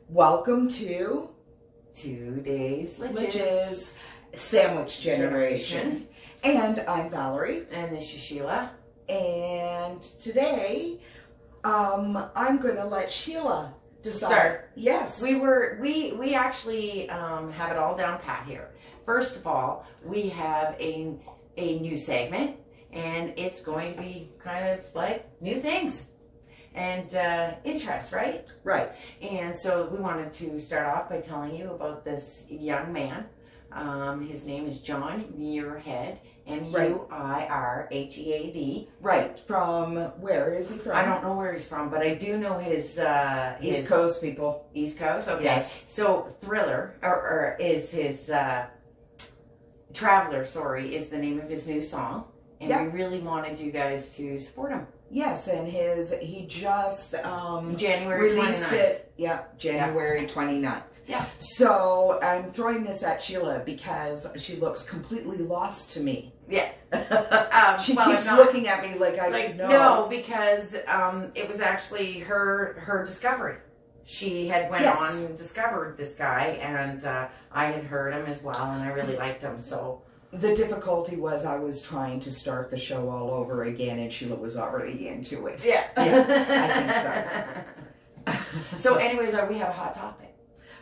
Welcome to 2 days Litches Sandwich Generation. And I'm Valerie. And this is Sheila. And today, I'm going to let Sheila decide. Start. Yes. We actually have it all down pat here. First of all, we have a new segment, and it's going to be kind of like new things and interest, right? Right. And so we wanted to start off by telling you about this young man. His name is John Muirhead, Muirhead. Right. From where is he from? I don't know where he's from, but I do know his East Coast people. East Coast. Okay. Yes. So Thriller, or is his Traveler? Sorry, is the name of his new song, and we really wanted you guys to support him. Yes, and he just January released 29th. it. Yeah, January 29th. Yeah. So I'm throwing this at Sheila because she looks completely lost to me. Yeah. She keeps looking at me like I should know. No, because it was actually her discovery. She had went on and discovered this guy, and I had heard him as well, and I really liked him. So the difficulty was I was trying to start the show all over again, and Sheila was already into it. Yeah, I think so. So, anyways, we have a hot topic.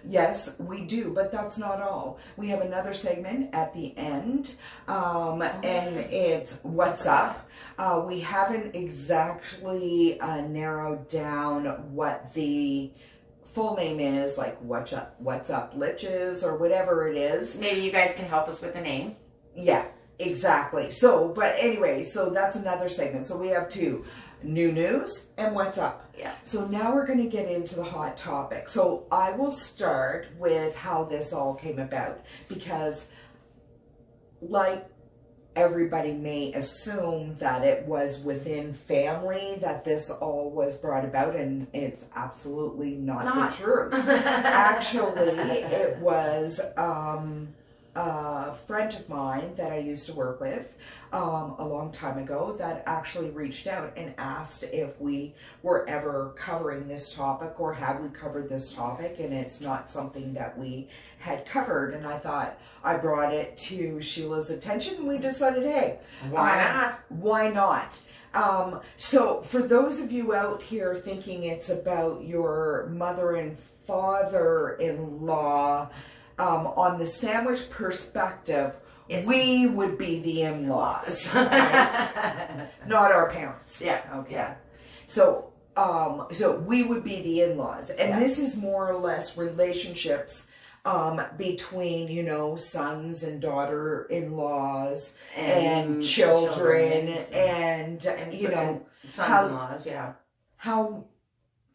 Yes, we do, but that's not all. We have another segment at the end, and it's What's Up. We haven't exactly narrowed down what the full name is, like What's Up Litches, or whatever it is. Maybe you guys can help us with the name. Yeah, exactly. So, but anyway, so that's another segment. So we have two. New news and what's up. Yeah. So now we're going to get into the hot topic. So I will start with how this all came about, because like everybody may assume that it was within family that this all was brought about, and it's absolutely not the truth. Actually, it was a friend of mine that I used to work with a long time ago that actually reached out and asked if we were ever covering this topic, or have we covered this topic, and it's not something that we had covered. And I thought, I brought it to Sheila's attention, and we decided, hey, why not? Why not? So for those of you out here thinking it's about your mother and father-in-law, on the sandwich perspective, we would be the in-laws, right? Not our parents. Yeah. Okay. Yeah. So we would be the in-laws, and this is more or less relationships between, sons and daughter-in-laws and children and sons-in-laws.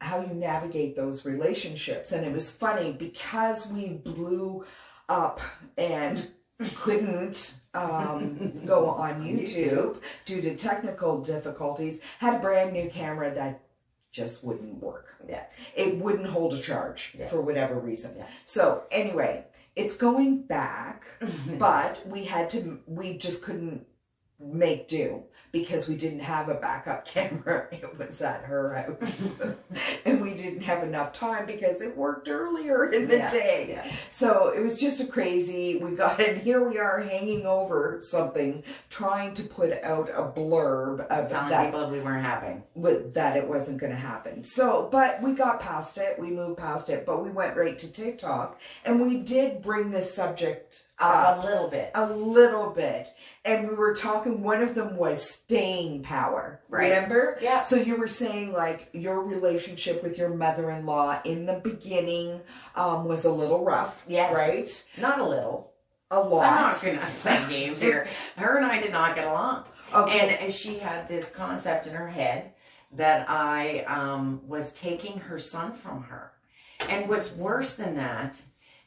How you navigate those relationships. And it was funny because we blew up and couldn't go on YouTube due to technical difficulties, had a brand new camera that just wouldn't work. Yeah. It wouldn't hold a charge for whatever reason. Yeah. So anyway, it's going back, but we just couldn't make do because we didn't have a backup camera. It was at her house. And we didn't have enough time because it worked earlier in the day. Yeah. So it was just a crazy, we got in, here we are hanging over something, trying to put out a blurb of telling people we weren't having. That it wasn't going to happen. So, but we got past it, we moved past it, but we went right to TikTok, and we did bring this subject up. A little bit. And we were talking, one of them was staying power. Right. Remember? Yeah. So you were saying like your relationship with your mother-in-law in the beginning was a little rough. Yes. Right? Not a little. A lot. I'm not going to play games here. Her and I did not get along. Okay. And she had this concept in her head that I was taking her son from her. And what's worse than that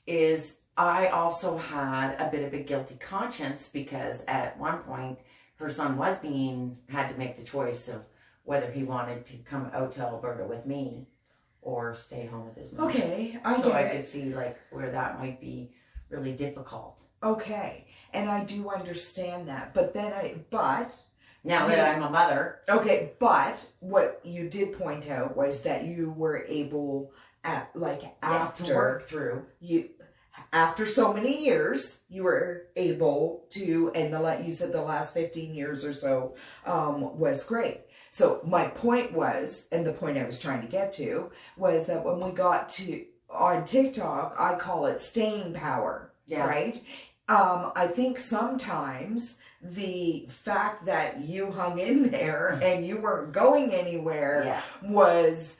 is I also had a bit of a guilty conscience, because at one point her son had to make the choice of whether he wanted to come out to Alberta with me or stay home with his mom. Okay, I could see like where that might be really difficult. Okay, and I do understand that, but now that I'm a mother. Okay, but what you did point out was that you were able after to work through. After so many years, you were able to, and you said the last 15 years or so was great. So my point was, and the point I was trying to get to, was that when we got to on TikTok, I call it staying power, right? I think sometimes the fact that you hung in there and you weren't going anywhere was,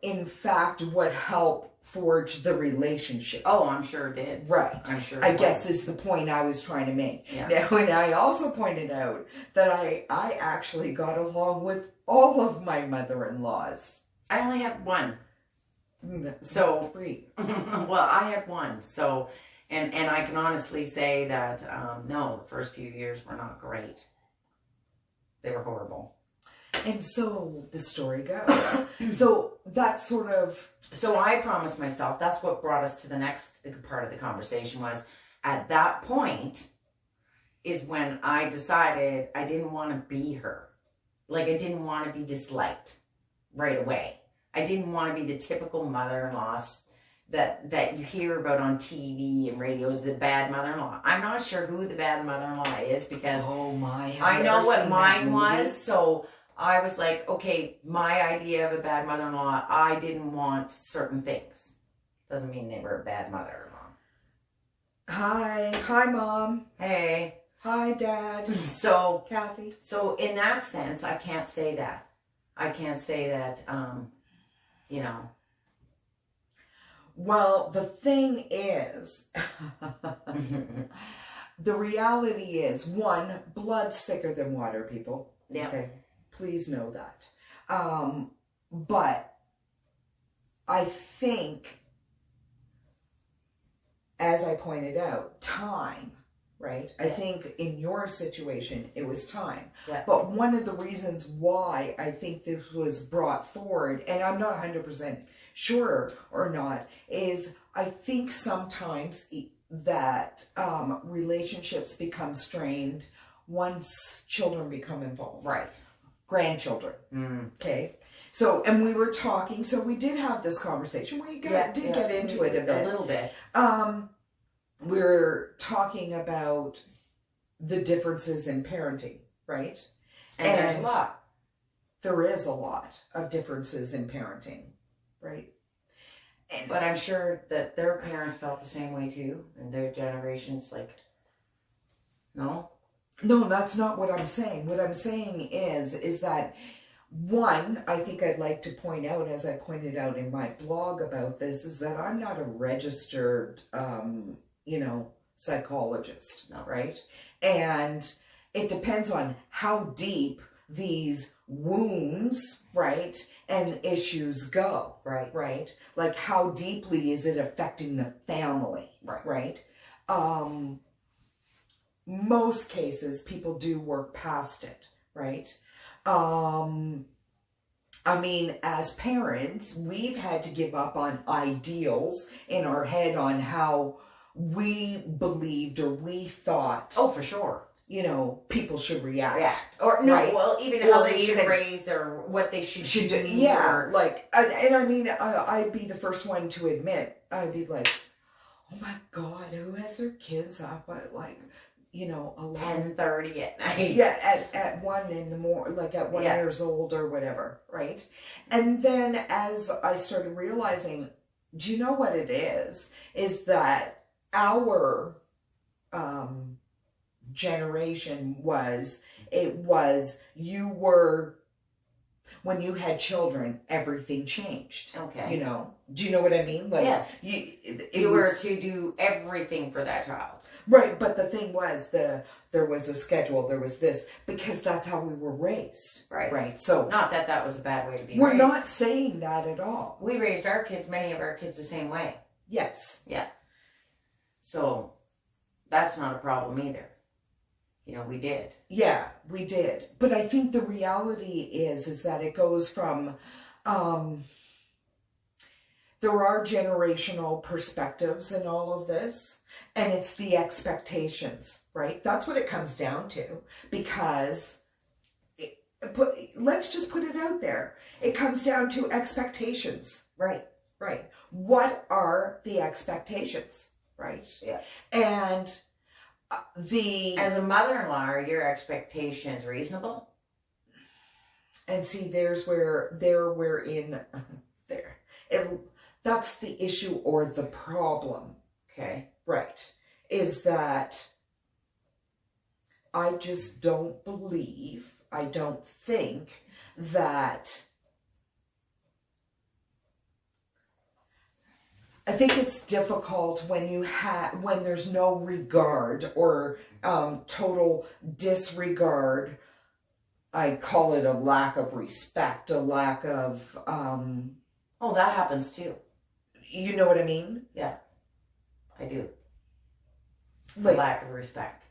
in fact, what helped forge the relationship. Oh, I'm sure it did. Right. I'm sure I guess is the point I was trying to make. Yeah. Now, and I also pointed out that I actually got along with all of my mother-in-laws. I only have one. So, three. Well, I have one. So, and I can honestly say that, no, the first few years were not great. They were horrible. And so the story goes. So that's sort of... So I promised myself, that's what brought us to the next part of the conversation was, at that point is when I decided I didn't want to be her. Like, I didn't want to be disliked right away. I didn't want to be the typical mother-in-law that you hear about on TV and radios, the bad mother-in-law. I'm not sure who the bad mother-in-law is because I know what mine was. So I was like, okay, my idea of a bad mother-in-law, I didn't want certain things. Doesn't mean they were a bad mother-in-law. Hi, Mom. Hey. Hi, Dad. So, Kathy. So in that sense, I can't say that. I can't say that, you know. Well, the thing is, the reality is, one, blood's thicker than water, people. Yeah. Okay. Please know that. But I think, as I pointed out, time, right? I think in your situation, it was time. Yeah. But one of the reasons why I think this was brought forward, and I'm not 100% sure or not, is I think sometimes that relationships become strained once children become involved. Right. Grandchildren. Okay. So, and we were talking, so we did have this conversation. We did get into it a bit. A little bit. We're talking about the differences in parenting, right? And there's a lot. There is a lot of differences in parenting, right? But I'm sure that their parents felt the same way too, and their generations, like, no? No, that's not what I'm saying. What I'm saying is that, one, I think I'd like to point out, as I pointed out in my blog about this, is that I'm not a registered, psychologist, right? And it depends on how deep these wounds, right, and issues go, right? Like, how deeply is it affecting the family, right? Most cases, people do work past it, right? I mean, as parents, we've had to give up on ideals in our head on how we believed or we thought. Oh, for sure. People should react. Or, no, right? Well, even how they should raise or what they should do. Yeah, and I mean, I'd be the first one to admit, I'd be like, oh my God, who has their kids up at 10:30 at night. Yeah, at 1 in the morning, like at 1 years old or whatever, right? And then as I started realizing, do you know what it is? Is that our generation when you had children, everything changed. Okay. Do you know what I mean? Like, yes. You were to do everything for that child. Right, but the thing was, there was a schedule, there was this, because that's how we were raised. Right. So, not that was a bad way to be raised. We're not saying that at all. We raised our kids, many of our kids, the same way. Yes. Yeah. So, that's not a problem either. We did. Yeah, we did. But I think the reality is that it goes from, there are generational perspectives in all of this. And it's the expectations, right? That's what it comes down to. Because let's just put it out there. It comes down to expectations. Right. Right. What are the expectations? Right. Yeah. And as a mother-in-law, are your expectations reasonable? And see, there's where we're in there. That's the issue or the problem. Okay. Right. Is that I just don't believe, I don't think that, I think it's difficult when when there's no regard or total disregard. I call it a lack of respect, a lack of... oh, that happens too. You know what I mean? Yeah, I do. Like, lack of respect.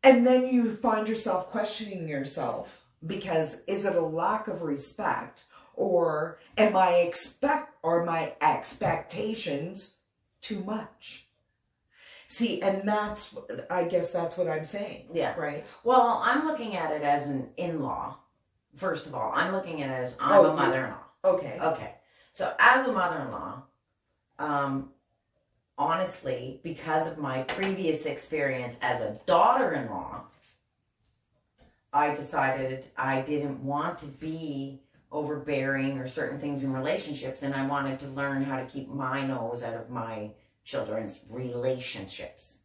And then you find yourself questioning yourself, because is it a lack of respect, or are my expectations too much? See, and I guess that's what I'm saying. Yeah. Right? Well, I'm looking at it as an in-law. First of all, I'm looking at it as I'm a mother-in-law. Okay. Okay. So as a mother-in-law, honestly, because of my previous experience as a daughter-in-law, I decided I didn't want to be overbearing or certain things in relationships, and I wanted to learn how to keep my nose out of my children's relationships.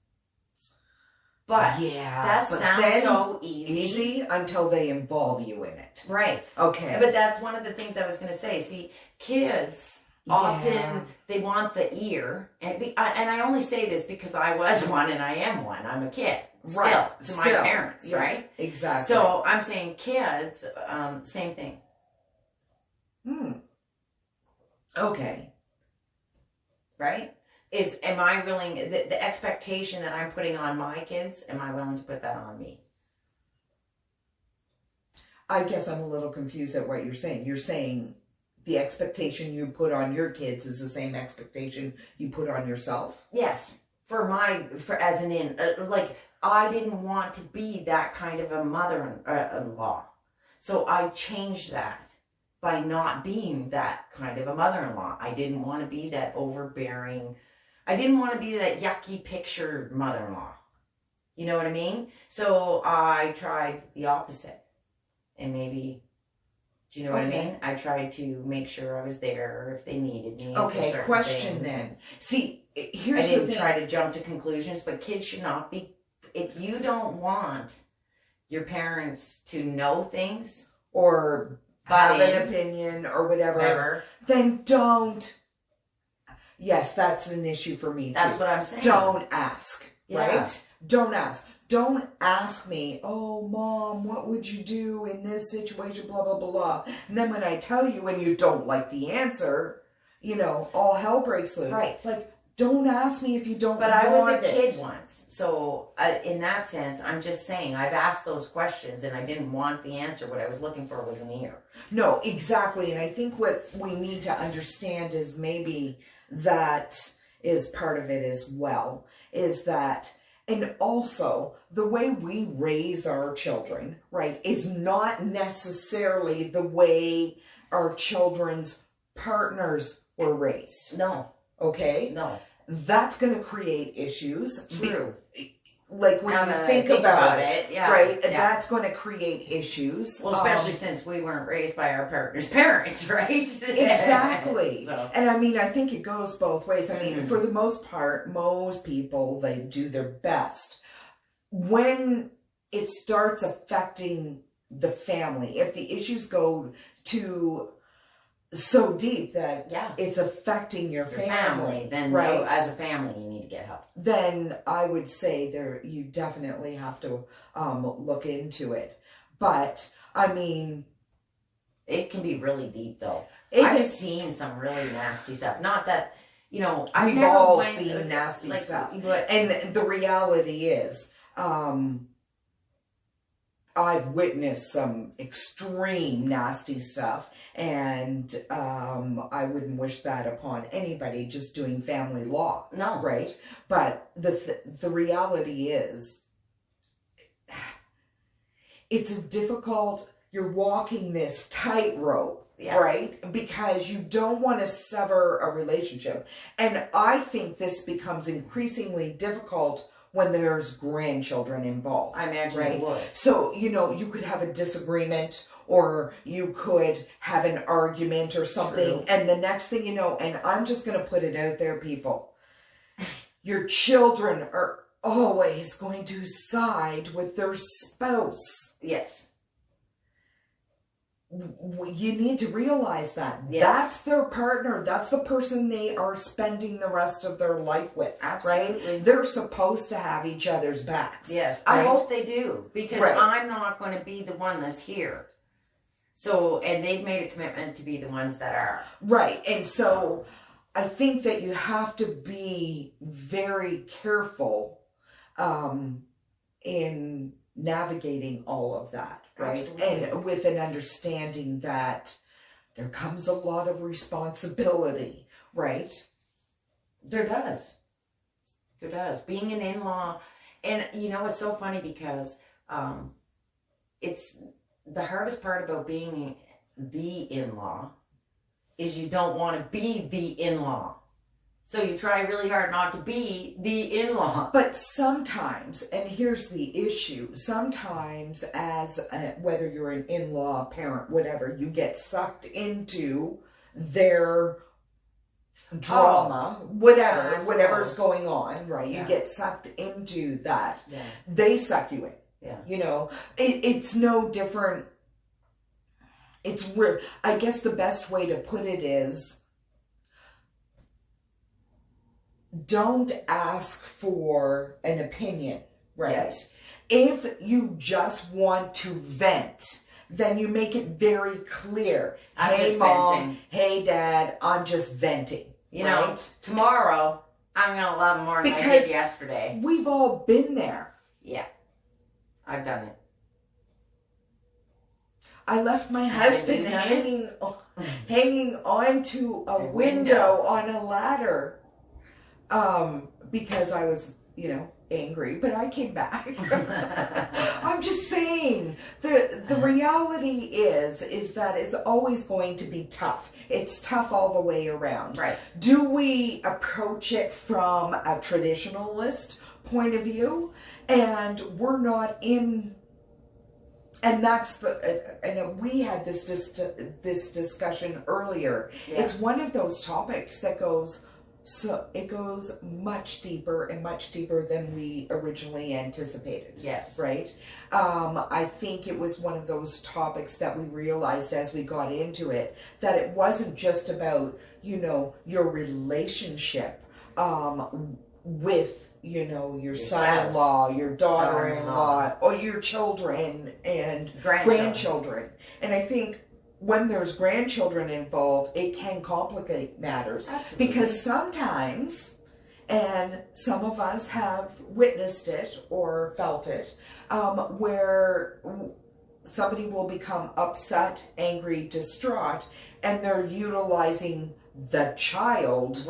But that sounds so easy. Easy until they involve you in it. Right. Okay. But that's one of the things I was going to say. See, kids often, they want the ear. And I only say this because I was one and I am one. I'm a kid. Still, to my parents, right? Exactly. So I'm saying kids, same thing. Okay. Right? Am I willing, the expectation that I'm putting on my kids, am I willing to put that on me? I guess I'm a little confused at what you're saying. You're saying the expectation you put on your kids is the same expectation you put on yourself? Yes. Like, I didn't want to be that kind of a mother-in-law. So I changed that by not being that kind of a mother-in-law. I didn't want to be that overbearing. I didn't want to be that yucky picture mother-in-law. You know what I mean? So I tried the opposite. And maybe, do you know what I mean? I tried to make sure I was there if they needed me. Okay, question then. See, here's the thing. I didn't try to jump to conclusions, but kids should not be, if you don't want your parents to know things or have an opinion or whatever, then don't. Yes, that's an issue for me too. That's what I'm saying. Don't ask, right? Don't ask. Don't ask me, oh, Mom, what would you do in this situation, blah, blah, blah. And then when I tell you and you don't like the answer, all hell breaks loose. Right. Like, don't ask me if you don't want it. But I was a kid once. So in that sense, I'm just saying, I've asked those questions and I didn't want the answer. What I was looking for was an ear. No, exactly. And I think what we need to understand is maybe that is part of it as well, is that, and also the way we raise our children, right, is not necessarily the way our children's partners were raised. No. Okay? No. That's going to create issues. True. Like when you think about it, right? Yeah. That's going to create issues. Well, especially since we weren't raised by our partner's parents, right? Exactly. So. And I mean, I think it goes both ways. I mean, for the most part, most people, they do their best. When it starts affecting the family, if the issues go to so deep that it's affecting your family, then right? As a family, you need to get help. Then I would say you definitely have to look into it. But I mean, it can be really deep, though. I've seen some really nasty stuff. Not that we've all seen nasty stuff. And the reality is, I've witnessed some extreme nasty stuff, and I wouldn't wish that upon anybody just doing family law. No. Right? But the reality is, it's a difficult, you're walking this tightrope, right? Because you don't want to sever a relationship. And I think this becomes increasingly difficult when there's grandchildren involved. I imagine right? it would. So, you know, you could have a disagreement, or you could have an argument or something. True. And the next thing you know, and I'm just going to put it out there, people, your children are always going to side with their spouse. Yes. You need to realize that. Yes. That's their partner. That's the person they are spending the rest of their life with. Absolutely. Right? They're supposed to have each other's backs. Yes. Right? I hope they do, because I'm not going to be the one that's here. So, and they've made a commitment to be the ones that are. Right. And so I think that you have to be very careful in navigating all of that. Right. Absolutely. And with an understanding that there comes a lot of responsibility. Right. There does. There does. Being an in-law. And, you know, it's so funny because it's the hardest part about being the in-law is you don't want to be the in-law. So you try really hard not to be the in-law. But sometimes, and here's the issue, sometimes as whether you're an in-law, parent, whatever, you get sucked into their drama, whatever's going on, right? You get sucked into that. Yeah. They suck you in. Yeah. You know, it's no different. It's weird. I guess the best way to put it is, don't ask for an opinion, right? Yes. If you just want to vent, then you make it very clear. Hey, Mom. Venting. Hey, Dad. I'm just venting. You know, tomorrow I'm going to love more than I did yesterday. We've all been there. Yeah. I've done it. I left my husband hanging onto a window on a ladder because I was, you know, angry, but I came back. I'm just saying, the reality is that it's always going to be tough. It's tough all the way around. Right. Do we approach it from a traditionalist point of view? And we're not in, and that's and we had this discussion earlier. Yeah. It's one of those topics that goes, so it goes much deeper and much deeper than we originally anticipated. Yes. Right? I think it was one of those topics that we realized as we got into it, that it wasn't just about, you know, your relationship with, you know, your son-in-law, your daughter-in-law, or your children and grandchildren. And I think when there's grandchildren involved, it can complicate matters. Absolutely. Because sometimes, and some of us have witnessed it or felt it, where somebody will become upset, angry, distraught, and they're utilizing the child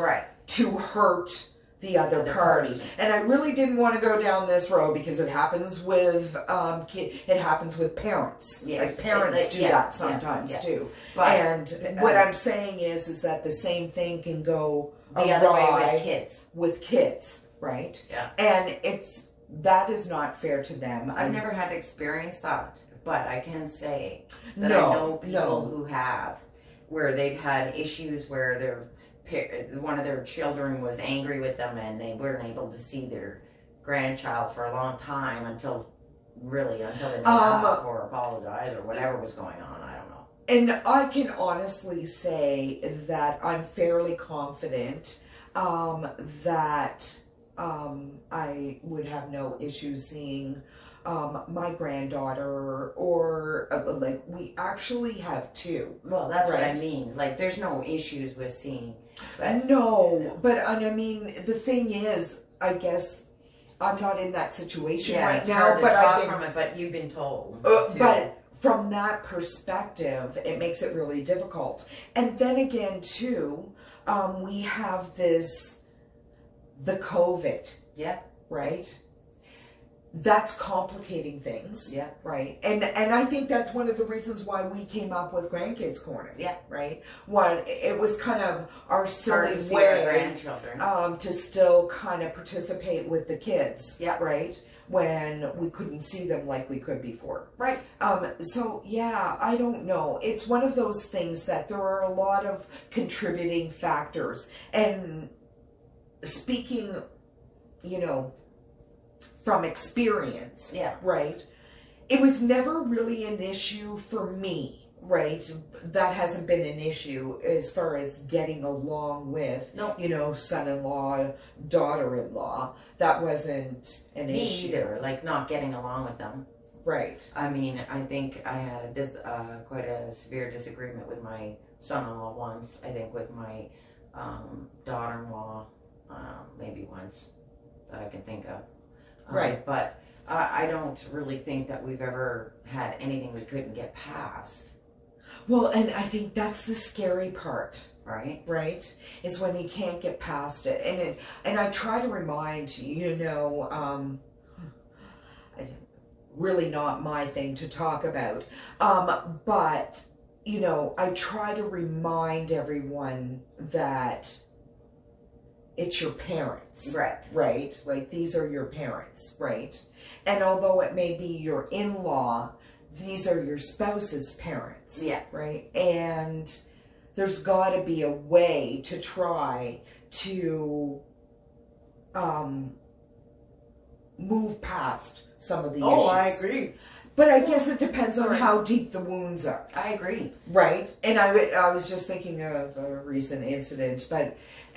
to hurt the other party. Person. And I really didn't want to go down this road because it happens with it happens with parents. Yes. Like parents do that sometimes too. But, and what I'm saying is that the same thing can go the other way with kids, right? Yeah. And that is not fair to them. I've never had to experience that, but I can say that I know people who have, where they've had issues where one of their children was angry with them and they weren't able to see their grandchild for a long time until they made up or apologize or whatever was going on. I don't know. And I can honestly say that I'm fairly confident that I would have no issues seeing my granddaughter, or like we actually have two. Well, that's what I mean. Like, there's no issues with seeing. But, but I mean, the thing is, I guess I'm not in that situation right now. But you've been told. But from that perspective, it makes it really difficult. And then again, too, we have the COVID. Yeah. Right. that's complicating things. Yeah. Right. And I think that's one of the reasons why we came up with Grandkids Corner. Yeah. Right. One, it was kind of our silly our way grandchildren. to still kind of participate with the kids. Yeah. Right. When we couldn't see them like we could before. Right. So yeah, I don't know. It's one of those things that there are a lot of contributing factors. And speaking, you know, from experience, yeah, right? It was never really an issue for me, right? That hasn't been an issue as far as getting along with, nope, you know, son-in-law, daughter-in-law. That wasn't an me issue. either. Like not getting along with them. Right. I mean, I think I had quite a severe disagreement with my son-in-law once. I think with my daughter-in-law, maybe once that I can think of. Right. But I don't really think that we've ever had anything we couldn't get past. Well, and I think that's the scary part. Right. Right? Is when you can't get past it. And I try to remind, you know, really not my thing to talk about. But, you know, I try to remind everyone that it's your parents. Right. Right? Like, these are your parents, right? And although it may be your in-law, these are your spouse's parents. Yeah. Right? And there's got to be a way to try to move past some of the issues. Oh, I agree. But I guess it depends on how deep the wounds are. I agree. Right? And I was just thinking of a recent incident,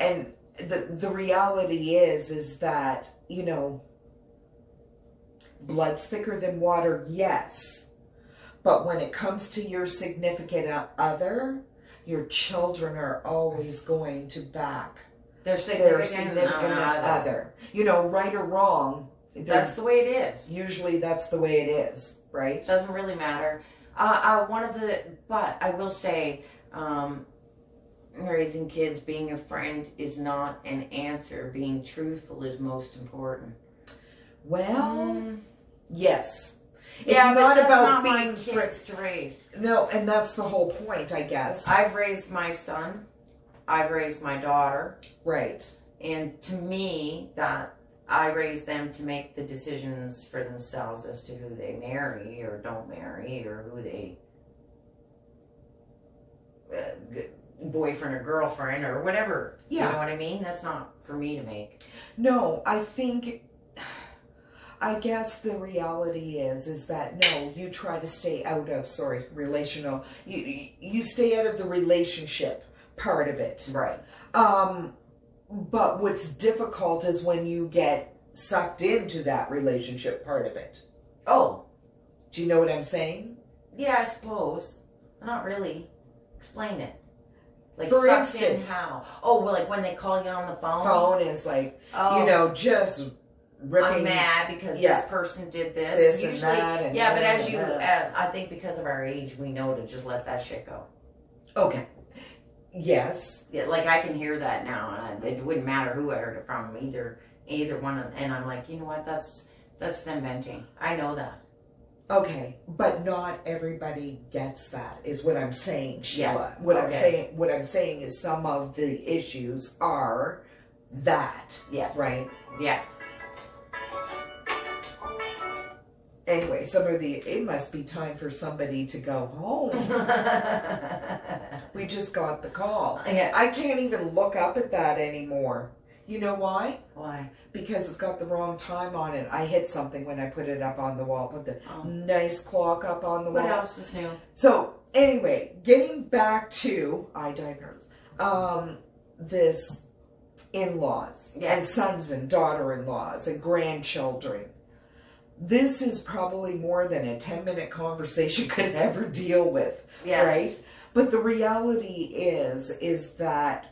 and the reality is that, you know, blood's thicker than water, yes. But when it comes to your significant other, your children are always going to back their significant other. You know, right or wrong. That's the way it is. Usually that's the way it is, right? Doesn't really matter. But I will say, raising kids, being a friend is not an answer. Being truthful is most important. Well, yes. It's yeah, but not that's about not being my kids to raise. No, and that's the whole point, I guess. I've raised my son. I've raised my daughter. Right. And to me, that I raised them to make the decisions for themselves as to who they marry or don't marry, or who they boyfriend or girlfriend or whatever. Yeah. You know what I mean? That's not for me to make. No, I guess the reality is that no, you try to stay out of, relational. You stay out of the relationship part of it. Right. But what's difficult is when you get sucked into that relationship part of it. Oh. Do you know what I'm saying? Yeah, I suppose. Not really. Explain it. Like, for sucked instance, in how? Oh, well, like when they call you on the phone? Phone is like, you know, just ripping. I'm mad because this person did this. This usually, and that. And yeah, that but as and you, that. I think because of our age, we know to just let that shit go. Okay. Yes. Yeah, like I can hear that now, and it wouldn't matter who I heard it from, either one, and I'm like, you know what? That's them venting. I know that. Okay, but not everybody gets that, is what I'm saying, Sheila. Yeah. What I'm saying is some of the issues are that. Yeah. Right? Yeah. Anyway, it must be time for somebody to go home. We just got the call. Yeah. I can't even look up at that anymore. You know why? Why? Because it's got the wrong time on it. I hit something when I put it up on the wall. Put the nice clock up on the wall. What else is new? So, anyway, getting back to, I digress, this in-laws and sons and daughter-in-laws and grandchildren. This is probably more than a 10-minute conversation could ever deal with, right? But the reality is that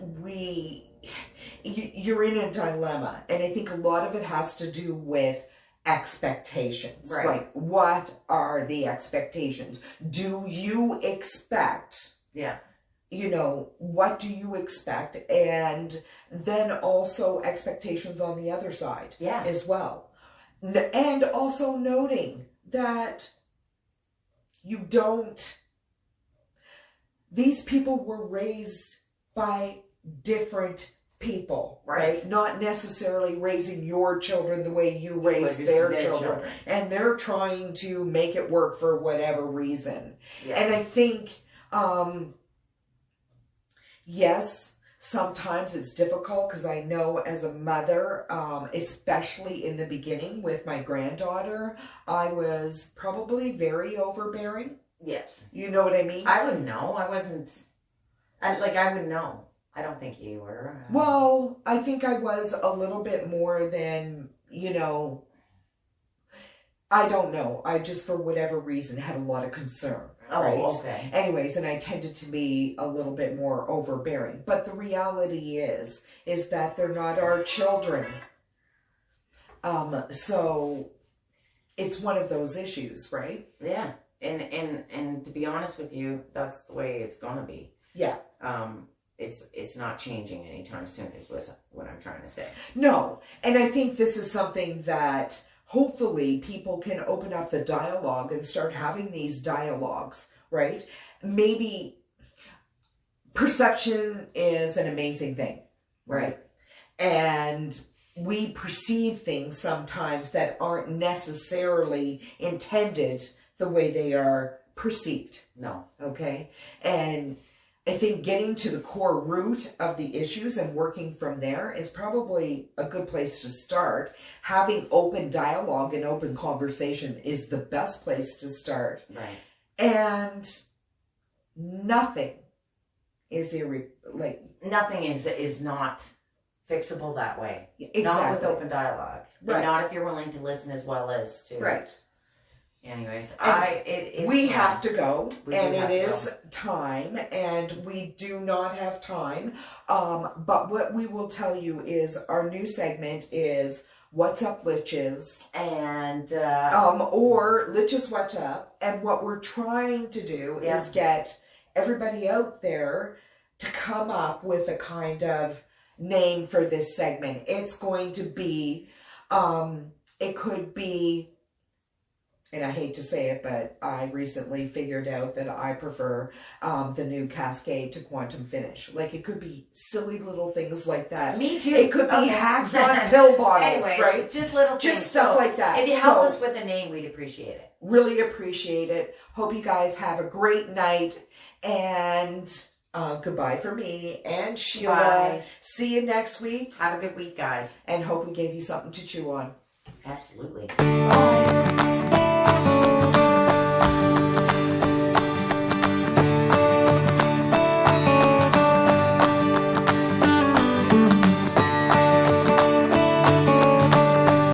you're in a dilemma, and I think a lot of it has to do with expectations, right? What are the expectations? Do you expect, you know, what do you expect? And then also expectations on the other side as well. And also noting that these people were raised by different people, right? Not necessarily raising your children the way you raised their children. And they're trying to make it work for whatever reason. Yeah. And I think, yes, sometimes it's difficult because I know as a mother, especially in the beginning with my granddaughter, I was probably very overbearing. Yes. You know what I mean? I wouldn't know. I wasn't, I wouldn't know. I don't think you were. Well, I think I was a little bit more than, I don't know. I just, for whatever reason, had a lot of concern. Oh, right? Okay. Anyways, and I tended to be a little bit more overbearing. But the reality is that they're not our children. So it's one of those issues, right? Yeah. And to be honest with you, that's the way it's gonna be. Yeah. It's not changing anytime soon is what I'm trying to say. No. And I think this is something that hopefully people can open up the dialogue and start having these dialogues, right? Maybe perception is an amazing thing, right? And we perceive things sometimes that aren't necessarily intended the way they are perceived. No. Okay? And I think getting to the core root of the issues and working from there is probably a good place to start. Having open dialogue and open conversation is the best place to start. Right. And nothing is nothing is not fixable that way. Exactly. Not with open dialogue. Right. And not if you're willing to listen as well as to. Right. Anyways, we have to go, and it is go. time, and we do not have time. But what we will tell you is our new segment is What's Up, Litches, and or Litches What's Up. And what we're trying to do is get everybody out there to come up with a kind of name for this segment. It's going to be, it could be. And I hate to say it, but I recently figured out that I prefer the new Cascade to Quantum Finish. Like, it could be silly little things like that. Me too. It could be hacks on pill bottles, anyways, right? Just little things. Just stuff like that. If you help us with a name, we'd appreciate it. Really appreciate it. Hope you guys have a great night. And goodbye for me and Sheila. Bye. See you next week. Have a good week, guys. And hope we gave you something to chew on. Absolutely.